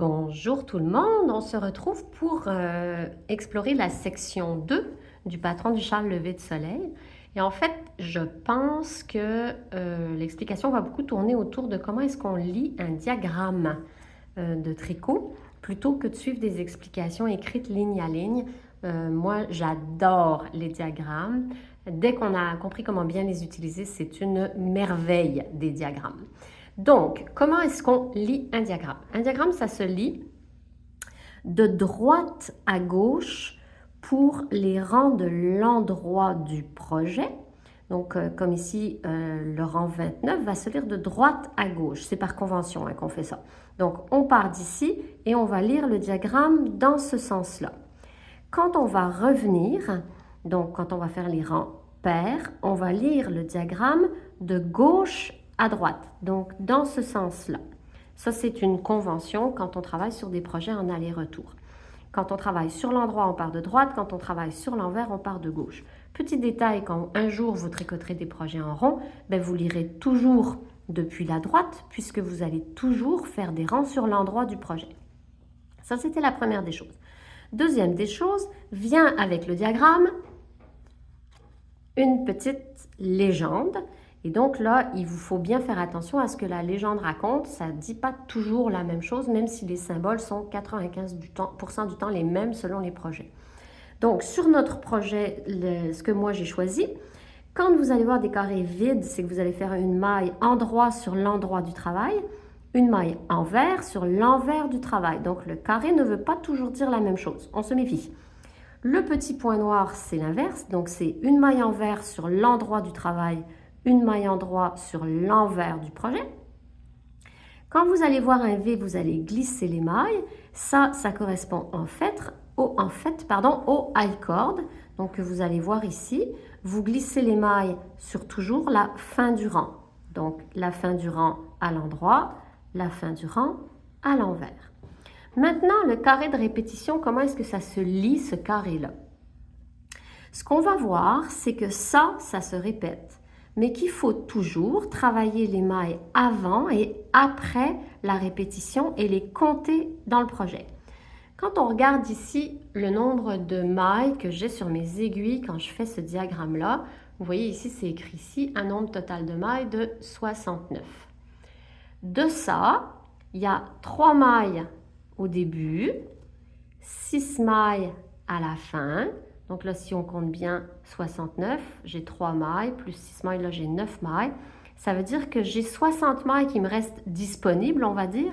Bonjour tout le monde, on se retrouve pour explorer la section 2 du patron du char levé de soleil. Et en fait, je pense que l'explication va beaucoup tourner autour de comment est-ce qu'on lit un diagramme de tricot plutôt que de suivre des explications écrites ligne à ligne. Moi, j'adore les diagrammes. Dès qu'on a compris comment bien les utiliser, c'est une merveille des diagrammes. Donc, comment est-ce qu'on lit un diagramme? Un diagramme, ça se lit de droite à gauche pour les rangs de l'endroit du projet. Donc, comme ici, le rang 29 va se lire de droite à gauche. C'est par convention qu'on fait ça. Donc, on part d'ici et on va lire le diagramme dans ce sens-là. Quand on va revenir, donc quand on va faire les rangs pairs, on va lire le diagramme de gauche à droite, donc dans ce sens-là. Ça, c'est une convention quand on travaille sur des projets en aller-retour. Quand on travaille sur l'endroit, on part de droite. Quand on travaille sur l'envers, on part de gauche. Petit détail, quand un jour vous tricoterez des projets en rond, vous lirez toujours depuis la droite puisque vous allez toujours faire des rangs sur l'endroit du projet. Ça, c'était la première des choses. Deuxième des choses, vient avec le diagramme une petite légende. Et donc là, il vous faut bien faire attention à ce que la légende raconte. Ça ne dit pas toujours la même chose, même si les symboles sont 95% du temps les mêmes selon les projets. Donc, sur notre projet, ce que moi j'ai choisi, quand vous allez voir des carrés vides, c'est que vous allez faire une maille endroit sur l'endroit du travail, une maille envers sur l'envers du travail. Donc, le carré ne veut pas toujours dire la même chose. On se méfie. Le petit point noir, c'est l'inverse. Donc, c'est une maille envers sur l'endroit du travail, une maille endroit sur l'envers du projet. Quand vous allez voir un V, vous allez glisser les mailles. Ça correspond en fait au high cord. Donc, vous allez voir ici, vous glissez les mailles sur toujours la fin du rang. Donc, la fin du rang à l'endroit, la fin du rang à l'envers. Maintenant, le carré de répétition, comment est-ce que ça se lit, ce carré-là? Ce qu'on va voir, c'est que ça se répète, mais qu'il faut toujours travailler les mailles avant et après la répétition et les compter dans le projet. Quand on regarde ici le nombre de mailles que j'ai sur mes aiguilles quand je fais ce diagramme-là, vous voyez ici, c'est écrit ici, un nombre total de mailles de 69. De ça, il y a 3 mailles au début, 6 mailles à la fin. Donc là, si on compte bien 69, j'ai 3 mailles, plus 6 mailles, là j'ai 9 mailles. Ça veut dire que j'ai 60 mailles qui me restent disponibles, on va dire,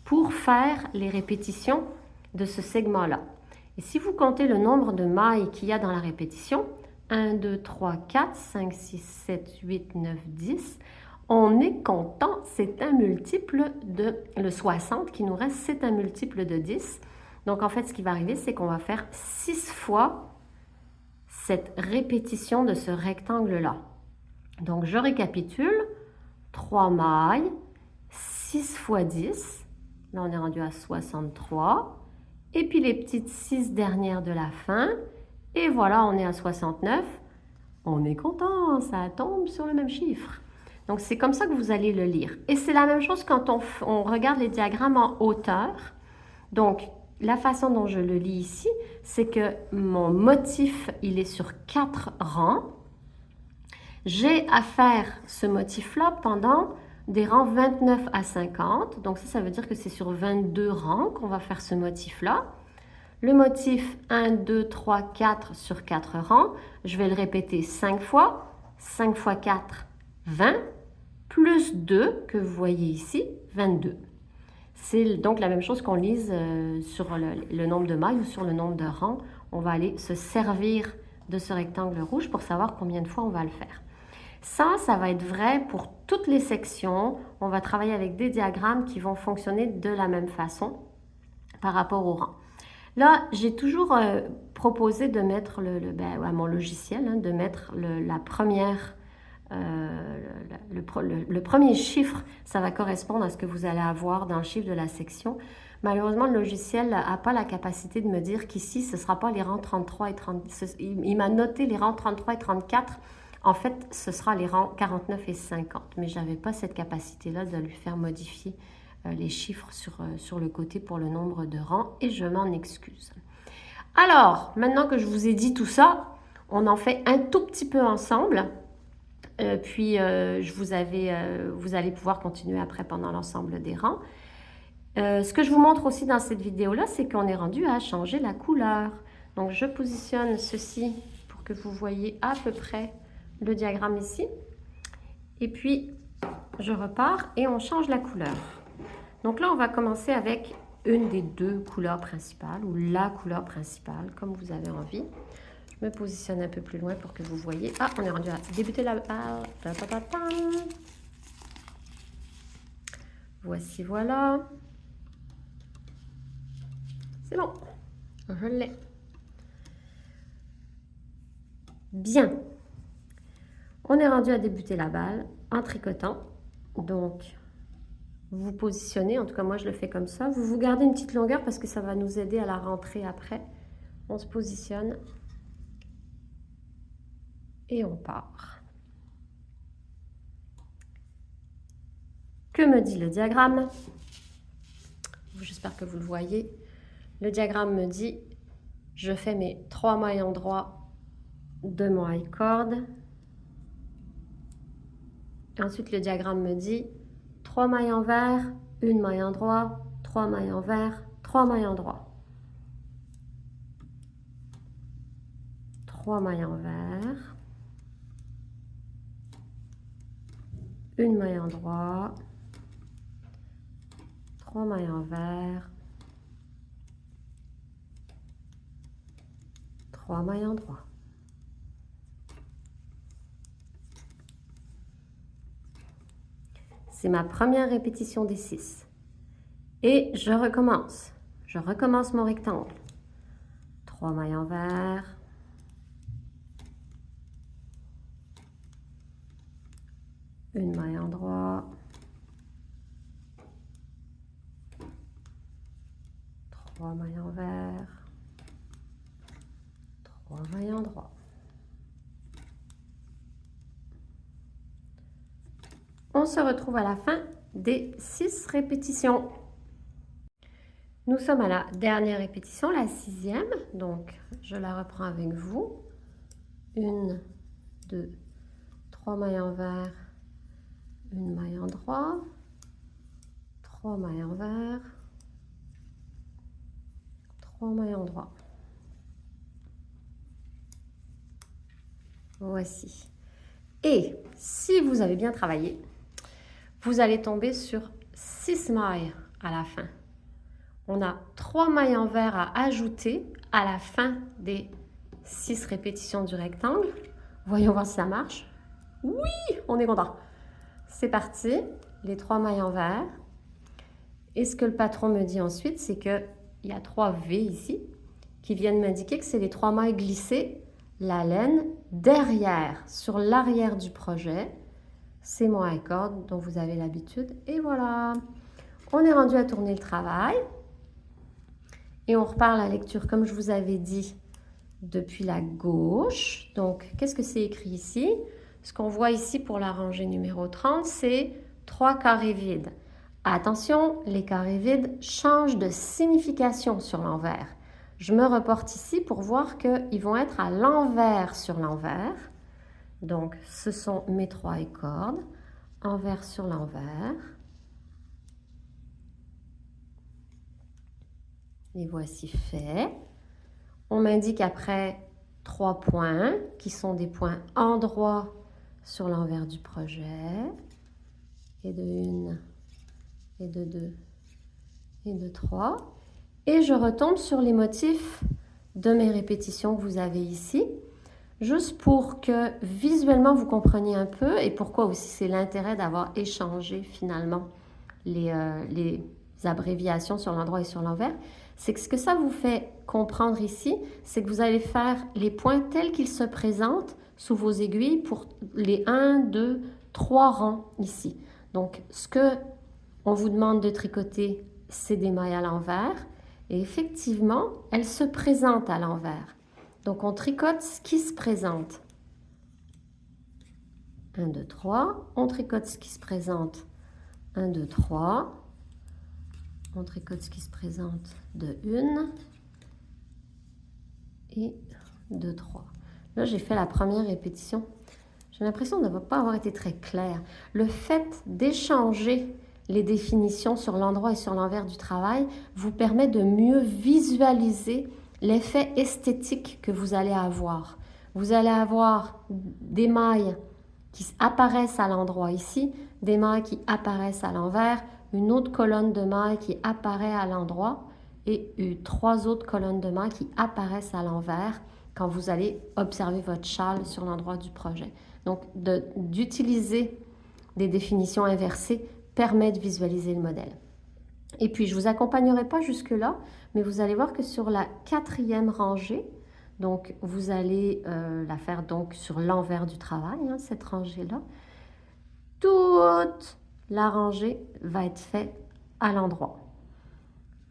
pour faire les répétitions de ce segment-là. Et si vous comptez le nombre de mailles qu'il y a dans la répétition, 1, 2, 3, 4, 5, 6, 7, 8, 9, 10, on est content, c'est un multiple de le 60 qui nous reste, c'est un multiple de 10. Donc en fait, ce qui va arriver, c'est qu'on va faire 6 fois cette répétition de ce rectangle-là. Donc je récapitule, 3 mailles, 6 fois 10, là on est rendu à 63, et puis les petites 6 dernières de la fin, et voilà, on est à 69. On est content, ça tombe sur le même chiffre. Donc c'est comme ça que vous allez le lire. Et c'est la même chose quand on regarde les diagrammes en hauteur. Donc la façon dont je le lis ici, c'est que mon motif, il est sur 4 rangs. J'ai à faire ce motif-là pendant des rangs 29 à 50. Donc ça veut dire que c'est sur 22 rangs qu'on va faire ce motif-là. Le motif 1, 2, 3, 4 sur 4 rangs, je vais le répéter 5 fois. 5 fois 4, 20, plus 2 que vous voyez ici, 22. C'est donc la même chose qu'on lise sur le nombre de mailles ou sur le nombre de rangs. On va aller se servir de ce rectangle rouge pour savoir combien de fois on va le faire. Ça va être vrai pour toutes les sections. On va travailler avec des diagrammes qui vont fonctionner de la même façon par rapport au rang. Là, j'ai toujours proposé de mettre à mon logiciel, de mettre le premier chiffre, ça va correspondre à ce que vous allez avoir dans le chiffre de la section. Malheureusement, le logiciel n'a pas la capacité de me dire qu'ici, ce ne sera pas les rangs 33 et 30. Il m'a noté les rangs 33 et 34. En fait, ce sera les rangs 49 et 50. Mais je n'avais pas cette capacité-là de lui faire modifier les chiffres sur le côté pour le nombre de rangs et je m'en excuse. Alors, maintenant que je vous ai dit tout ça, on en fait un tout petit peu ensemble. Puis, vous allez pouvoir continuer après pendant l'ensemble des rangs. Ce que je vous montre aussi dans cette vidéo-là, c'est qu'on est rendu à changer la couleur. Donc, je positionne ceci pour que vous voyez à peu près le diagramme ici. Et puis, je repars et on change la couleur. Donc là, on va commencer avec une des deux couleurs principales ou la couleur principale, comme vous avez envie. Je me positionne un peu plus loin pour que vous voyez. Ah, on est rendu à débuter la balle. Voici, voilà. C'est bon, je l'ai. Bien. On est rendu à débuter la balle en tricotant. Donc, vous positionnez, en tout cas moi je le fais comme ça. Vous gardez une petite longueur parce que ça va nous aider à la rentrée après. On se positionne et on part. Que me dit le diagramme? J'espère que vous le voyez. Le diagramme me dit, je fais mes 3 maillons droits de mon high cord. Ensuite, le diagramme me dit 3 mailles envers, 1 maille en droit, 3 mailles envers, 3 mailles en droit. 3 mailles envers, 1 maille en droit, 3 mailles envers, 3 mailles en droit. C'est ma première répétition des 6. Et je recommence. Je recommence mon rectangle. 3 mailles envers. Une maille en droit. 3 mailles envers. 3 mailles en droit. On se retrouve à la fin des 6 répétitions. Nous sommes à la dernière répétition, la 6e. Donc, je la reprends avec vous. 1, 2, 3 mailles envers, 1 maille en droit, 3 mailles envers, 3 mailles en droit. Voici. Et si vous avez bien travaillé, vous allez tomber sur 6 mailles à la fin. On a 3 mailles envers à ajouter à la fin des 6 répétitions du rectangle. Voyons voir si ça marche. Oui, on est content. C'est parti, les 3 mailles envers. Et ce que le patron me dit ensuite, c'est qu'il y a 3 V ici qui viennent m'indiquer que c'est les 3 mailles glissées, la laine derrière, sur l'arrière du projet. C'est mon high cord dont vous avez l'habitude. Et voilà, on est rendu à tourner le travail. Et on repart la lecture, comme je vous avais dit, depuis la gauche. Donc, qu'est-ce que c'est écrit ici? Ce qu'on voit ici pour la rangée numéro 30, c'est 3 carrés vides. Attention, les carrés vides changent de signification sur l'envers. Je me reporte ici pour voir qu'ils vont être à l'envers sur l'envers. Donc, ce sont mes 3 cordes, envers sur l'envers. Les voici faits. On m'indique après 3 points qui sont des points endroits sur l'envers du projet. Et de 1, et de 2, et de 3. Et je retombe sur les motifs de mes répétitions que vous avez ici. Juste pour que visuellement vous compreniez un peu et pourquoi aussi c'est l'intérêt d'avoir échangé finalement les abréviations sur l'endroit et sur l'envers. C'est que ce que ça vous fait comprendre ici, c'est que vous allez faire les points tels qu'ils se présentent sous vos aiguilles pour les 1, 2, 3 rangs ici. Donc, ce que on vous demande de tricoter, c'est des mailles à l'envers. Et effectivement, elles se présentent à l'envers. Donc, on tricote ce qui se présente. 1, 2, 3. On tricote ce qui se présente. 1, 2, 3. On tricote ce qui se présente de 1 et de 3. Là, j'ai fait la première répétition. J'ai l'impression de ne pas avoir été très claire. Le fait d'échanger les définitions sur l'endroit et sur l'envers du travail vous permet de mieux visualiser l'effet esthétique que vous allez avoir. Vous allez avoir des mailles qui apparaissent à l'endroit ici, des mailles qui apparaissent à l'envers, une autre colonne de mailles qui apparaît à l'endroit et 3 autres colonnes de mailles qui apparaissent à l'envers quand vous allez observer votre châle sur l'endroit du projet. Donc, d'utiliser des définitions inversées permet de visualiser le modèle. Et puis, je ne vous accompagnerai pas jusque-là, mais vous allez voir que sur la 4e rangée, donc vous allez la faire donc sur l'envers du travail, hein, cette rangée-là, toute la rangée va être faite à l'endroit.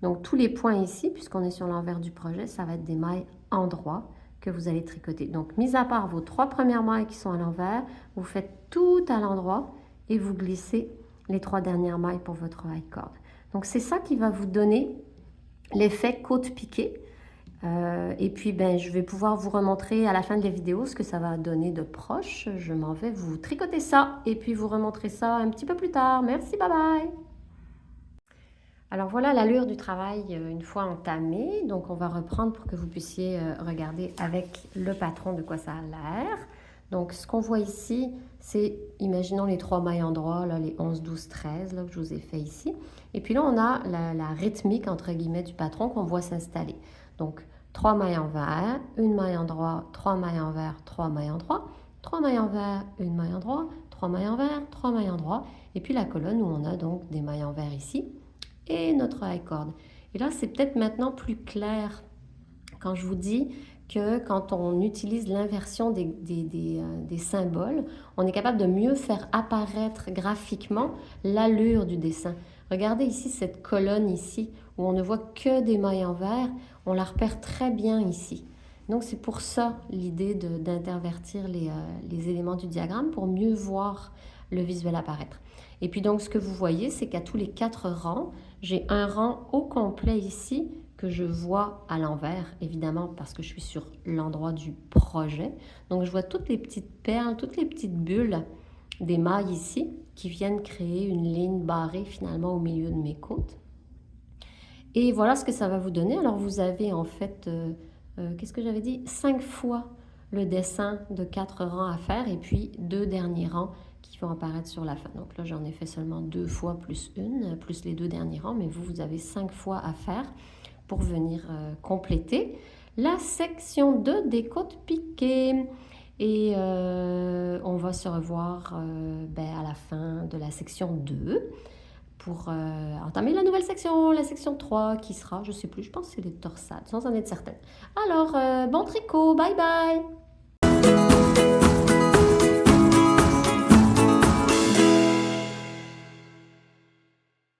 Donc, tous les points ici, puisqu'on est sur l'envers du projet, ça va être des mailles endroit que vous allez tricoter. Donc, mis à part vos 3 premières mailles qui sont à l'envers, vous faites tout à l'endroit et vous glissez les 3 dernières mailles pour votre high cord. Donc, c'est ça qui va vous donner l'effet côte piquée. Et puis, je vais pouvoir vous remontrer à la fin de la vidéo ce que ça va donner de proche. Je m'en vais vous tricoter ça et puis vous remontrer ça un petit peu plus tard. Merci, bye bye! Alors voilà l'allure du travail une fois entamée. Donc on va reprendre pour que vous puissiez regarder avec le patron de quoi ça a l'air. Donc ce qu'on voit ici, c'est, imaginons les 3 mailles endroits, là, les 11, 12, 13 là, que je vous ai fait ici. Et puis là, on a la rythmique, entre guillemets, du patron qu'on voit s'installer. Donc 3 mailles envers, une maille endroit, 3 mailles envers, 3 mailles endroit, 3 mailles envers, une maille endroit, 3 mailles envers, 3 mailles endroit. Et puis la colonne où on a donc des mailles envers ici et notre high cord. Et là, c'est peut-être maintenant plus clair quand je vous dis que quand on utilise l'inversion des symboles, on est capable de mieux faire apparaître graphiquement l'allure du dessin. Regardez ici cette colonne ici, où on ne voit que des mailles envers, on la repère très bien ici. Donc c'est pour ça l'idée d'intervertir les éléments du diagramme pour mieux voir le visuel apparaître. Et puis donc ce que vous voyez, c'est qu'à tous les 4 rangs, j'ai un rang au complet ici que je vois à l'envers, évidemment parce que je suis sur l'endroit du projet. Donc je vois toutes les petites perles, toutes les petites bulles des mailles ici qui viennent créer une ligne barrée finalement au milieu de mes côtes. Et voilà ce que ça va vous donner. Alors vous avez en fait, qu'est-ce que j'avais dit? 5 fois le dessin de 4 rangs à faire et puis 2 derniers rangs qui vont apparaître sur la fin. Donc là, j'en ai fait seulement 2 fois plus une, plus les 2 derniers rangs, mais vous avez 5 fois à faire pour venir compléter la section 2 des côtes piquées. Et on va se revoir à la fin de la section 2 pour entamer la nouvelle section, la section 3 qui sera, je ne sais plus, je pense que c'est les torsades, sans en être certaine. Alors, bon tricot, bye bye!